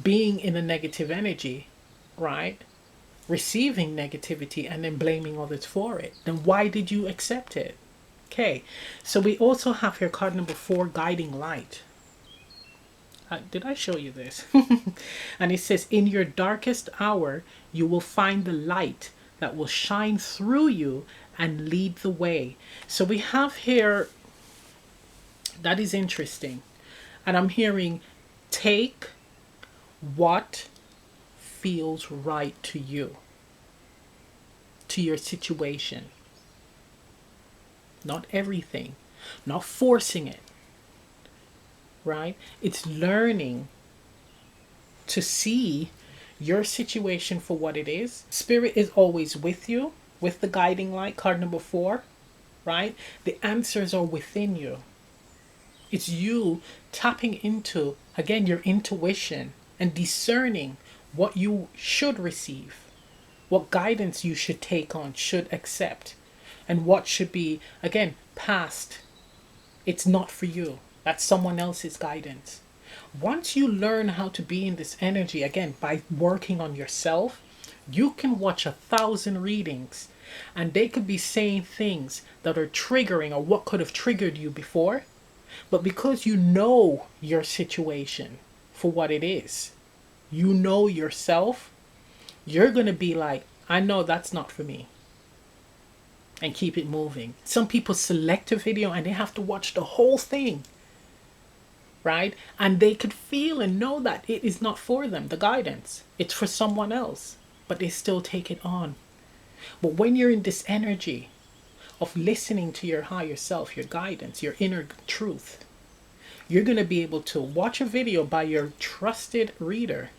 being in a negative energy, right? Receiving negativity and then blaming others for it. Then why did you accept it? Okay, so we also have here card number 4, guiding light. Did I show you this? And it says, in your darkest hour, you will find the light that will shine through you and lead the way. So we have here, that is interesting. And I'm hearing, take what feels right to you, to your situation. Not everything, not forcing it, right? It's learning to see your situation for what it is. Spirit is always with you, with the guiding light, card number 4, right? The answers are within you. It's you tapping into, again, your intuition and discerning what you should receive, what guidance you should take on, should accept, and what should be, again, past. It's not for you. That's someone else's guidance. Once you learn how to be in this energy, again, by working on yourself, you can watch 1,000 readings and they could be saying things that are triggering or what could have triggered you before. But because you know your situation for what it is, you know yourself, you're going to be like, I know that's not for me. And keep it moving. Some people select a video and they have to watch the whole thing, right? And they could feel and know that it is not for them, the guidance. It's for someone else, but they still take it on. But when you're in this energy of listening to your higher self, your guidance, your inner truth, you're going to be able to watch a video by your trusted reader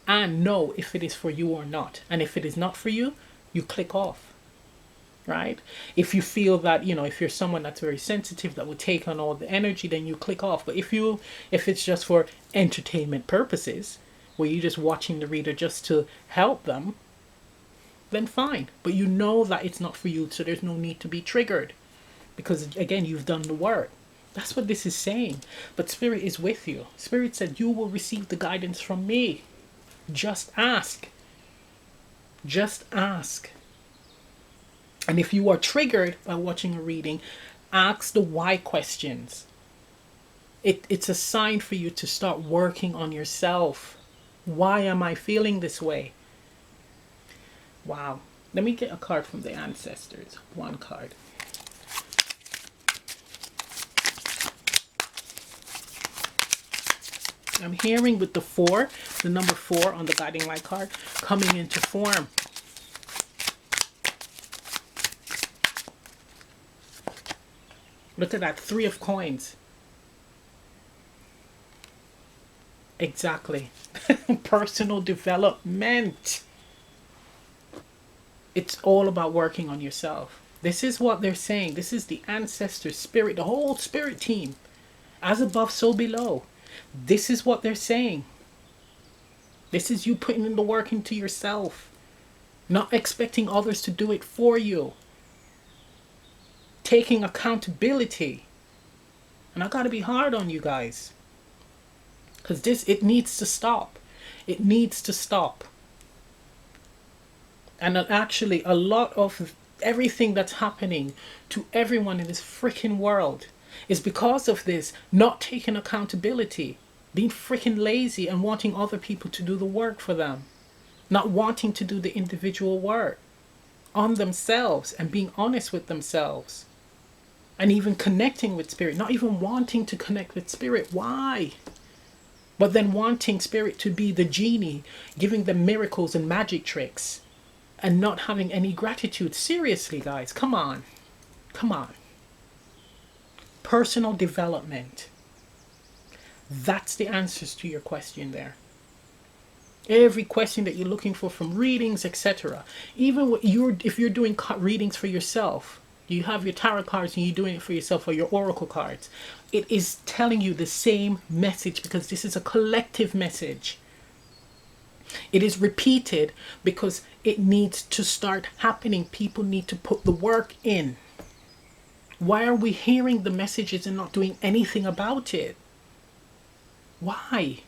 and know if it is for you or not. And if it is not for you, you click off. Right? If you feel that, if you're someone that's very sensitive that will take on all the energy, then you click off. But if it's just for entertainment purposes, where you're just watching the reader just to help them, then fine. But you know that it's not for you, so there's no need to be triggered. Because again, you've done the work. That's what this is saying. But Spirit is with you. Spirit said, you will receive the guidance from me. Just ask. Just ask. And if you are triggered by watching a reading, ask the why questions. It's a sign for you to start working on yourself. Why am I feeling this way? Wow. Let me get a card from the ancestors. One card. I'm hearing with the 4, the number 4 on the guiding light card, coming into form. Look at that, 3 of coins. Exactly. Personal development. It's all about working on yourself. This is what they're saying. This is the ancestor spirit, the whole spirit team. As above, so below. This is what they're saying. This is you putting in the work into yourself. Not expecting others to do it for you. Taking accountability. And I gotta be hard on you guys. Because it needs to stop. It needs to stop. And actually, a lot of everything that's happening to everyone in this freaking world is because of this, not taking accountability, being freaking lazy and wanting other people to do the work for them, not wanting to do the individual work on themselves and being honest with themselves, and even connecting with spirit, not even wanting to connect with spirit. Why? But then wanting spirit to be the genie, giving them miracles and magic tricks, and not having any gratitude. Seriously, guys, come on. Come on. Personal development. That's the answers to your question there. Every question that you're looking for from readings, etc. Even if you're doing readings for yourself, you have your tarot cards and you're doing it for yourself, or your oracle cards, it is telling you the same message, because this is a collective message. It is repeated because it needs to start happening. People need to put the work in. Why are we hearing the messages and not doing anything about it? Why?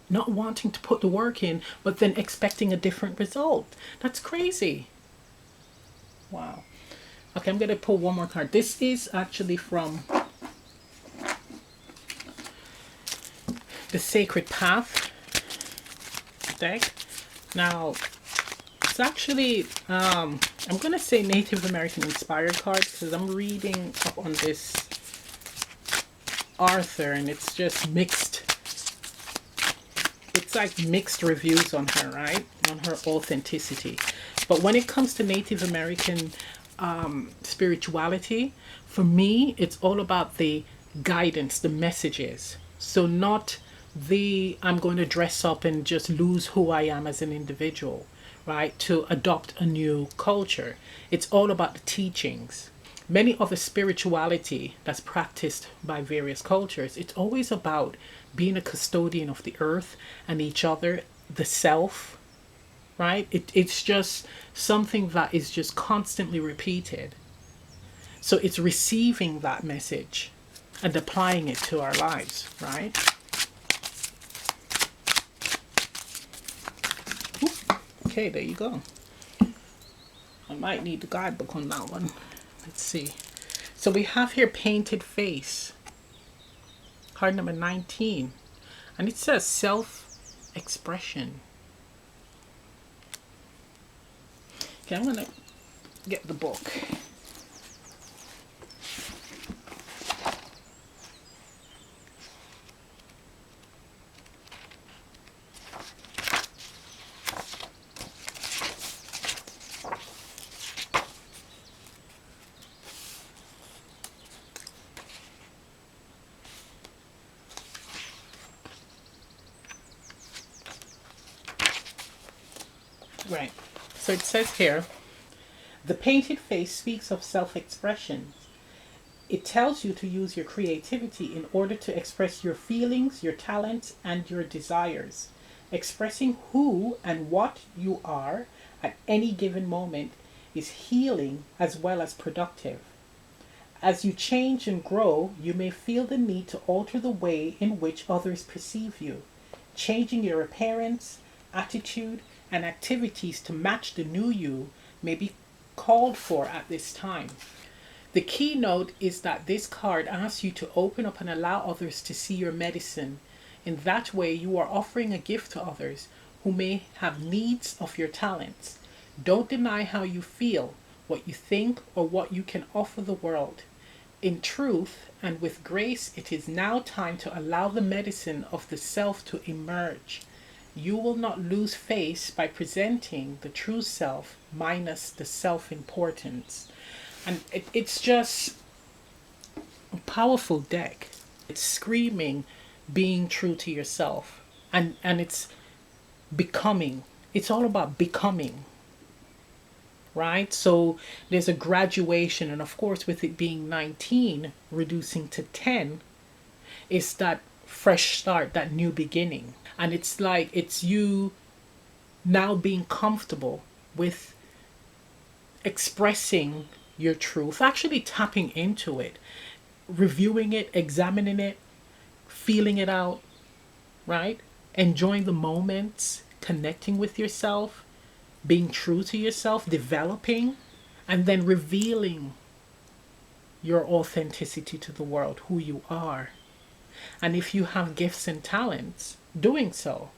Not wanting to put the work in, but then expecting a different result. That's crazy. Wow. Okay, I'm going to pull one more card. This is actually from the Sacred Path deck. Now, it's actually, I'm going to say Native American inspired cards because I'm reading up on this Arthur and it's just mixed. It's like mixed reviews on her, right? On her authenticity. But when it comes to Native American spirituality, for me, it's all about the guidance, the messages. So not the I'm going to dress up and just lose who I am as an individual, right? To adopt a new culture. It's all about the teachings. Many of the spirituality that's practiced by various cultures, it's always about being a custodian of the earth and each other, the self, right? It's just something that is just constantly repeated. So it's receiving that message and applying it to our lives, right? Okay, there you go. I might need the guidebook on that one. Let's see. So we have here Painted Face. Card number 19. And it says self-expression. Okay, I'm going to get the book. Right. So it says here, the painted face speaks of self-expression. It tells you to use your creativity in order to express your feelings, your talents, and your desires. Expressing who and what you are at any given moment is healing as well as productive. As you change and grow, you may feel the need to alter the way in which others perceive you, changing your appearance, attitude, and activities to match the new you may be called for at this time. The keynote is that this card asks you to open up and allow others to see your medicine. In that way, you are offering a gift to others who may have needs of your talents. Don't deny how you feel, what you think, or what you can offer the world. In truth and with grace, it is now time to allow the medicine of the self to emerge. You will not lose face by presenting the true self minus the self-importance. And it's just a powerful deck. It's screaming being true to yourself. And it's becoming. It's all about becoming. Right? So there's a graduation. And of course, with it being 19, reducing to 10, is that fresh start, that new beginning. And it's like it's you now being comfortable with expressing your truth, actually tapping into it, reviewing it, examining it, feeling it out, right? Enjoying the moments, connecting with yourself, being true to yourself, developing, and then revealing your authenticity to the world, who you are. And if you have gifts and talents, doing so.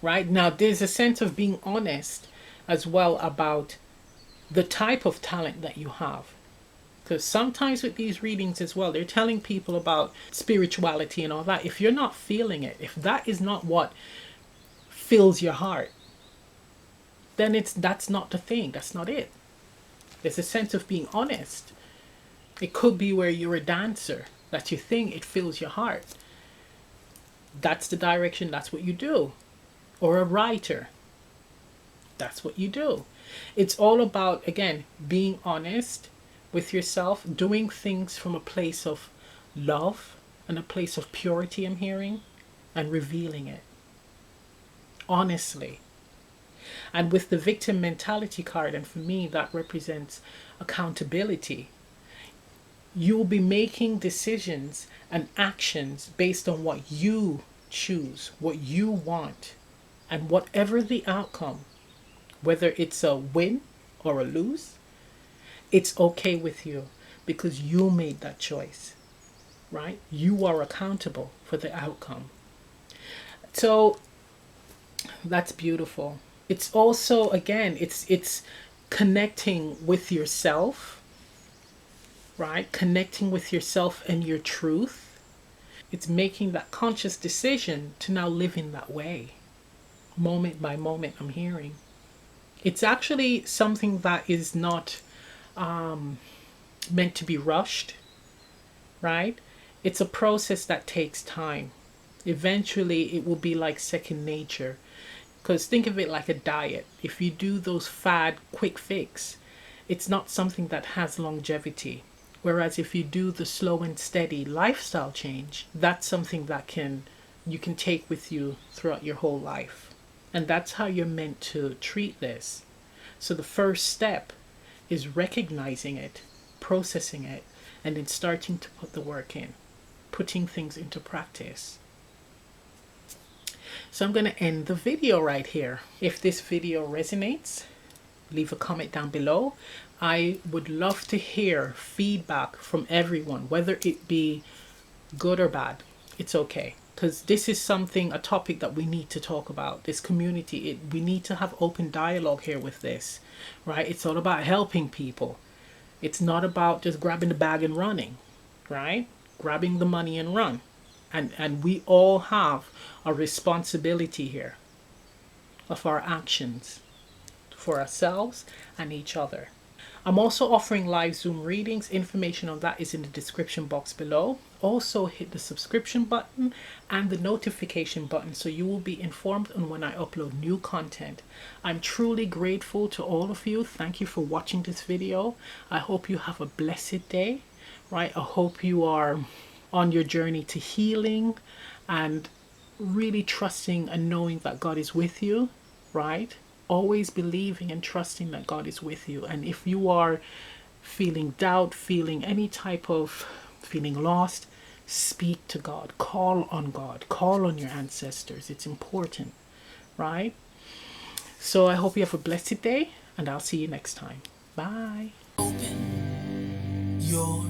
Right? Now, there's a sense of being honest as well about the type of talent that you have. Because sometimes with these readings as well, they're telling people about spirituality and all that. If you're not feeling it, if that is not what fills your heart, then that's not the thing. That's not it. There's a sense of being honest. It could be where you're a dancer, that you think it fills your heart. That's the direction, that's what you do. Or a writer. That's what you do. It's all about, again, being honest with yourself, doing things from a place of love and a place of purity, I'm hearing, and revealing it. honestly. And with the victim mentality card, and for me, that represents accountability. You will be making decisions and actions based on what you choose, what you want, and whatever the outcome, whether it's a win or a lose, it's okay with you because you made that choice, right? You are accountable for the outcome. So that's beautiful. It's also, again, it's connecting with yourself, right? Connecting with yourself and your truth. It's making that conscious decision to now live in that way, moment by moment. I'm hearing it's actually something that is not meant to be rushed, right? It's a process that takes time. Eventually, it will be like second nature. Because think of it like a diet. If you do those fad quick fix, it's not something that has longevity. Whereas if you do the slow and steady lifestyle change, that's something that you can take with you throughout your whole life. And that's how you're meant to treat this. So the first step is recognizing it, processing it, and then starting to put the work in, putting things into practice. So I'm going to end the video right here. If this video resonates, leave a comment down below. I would love to hear feedback from everyone, whether it be good or bad. It's okay. Because this is a topic that we need to talk about. This community, we need to have open dialogue here with this, right? It's all about helping people. It's not about just grabbing the bag and running, right? Grabbing the money and run. And we all have a responsibility here of our actions for ourselves and each other. I'm also offering live Zoom readings. Information on that is in the description box below. Also hit the subscription button and the notification button so you will be informed on when I upload new content. I'm truly grateful to all of you. Thank you for watching this video. I hope you have a blessed day, right? I hope you are on your journey to healing and really trusting and knowing that God is with you, right? Always believing and trusting that God is with you. And if you are feeling doubt, feeling any type of feeling lost, speak to God, call on your ancestors. It's important, right? So I hope you have a blessed day and I'll see you next time. Bye. Open your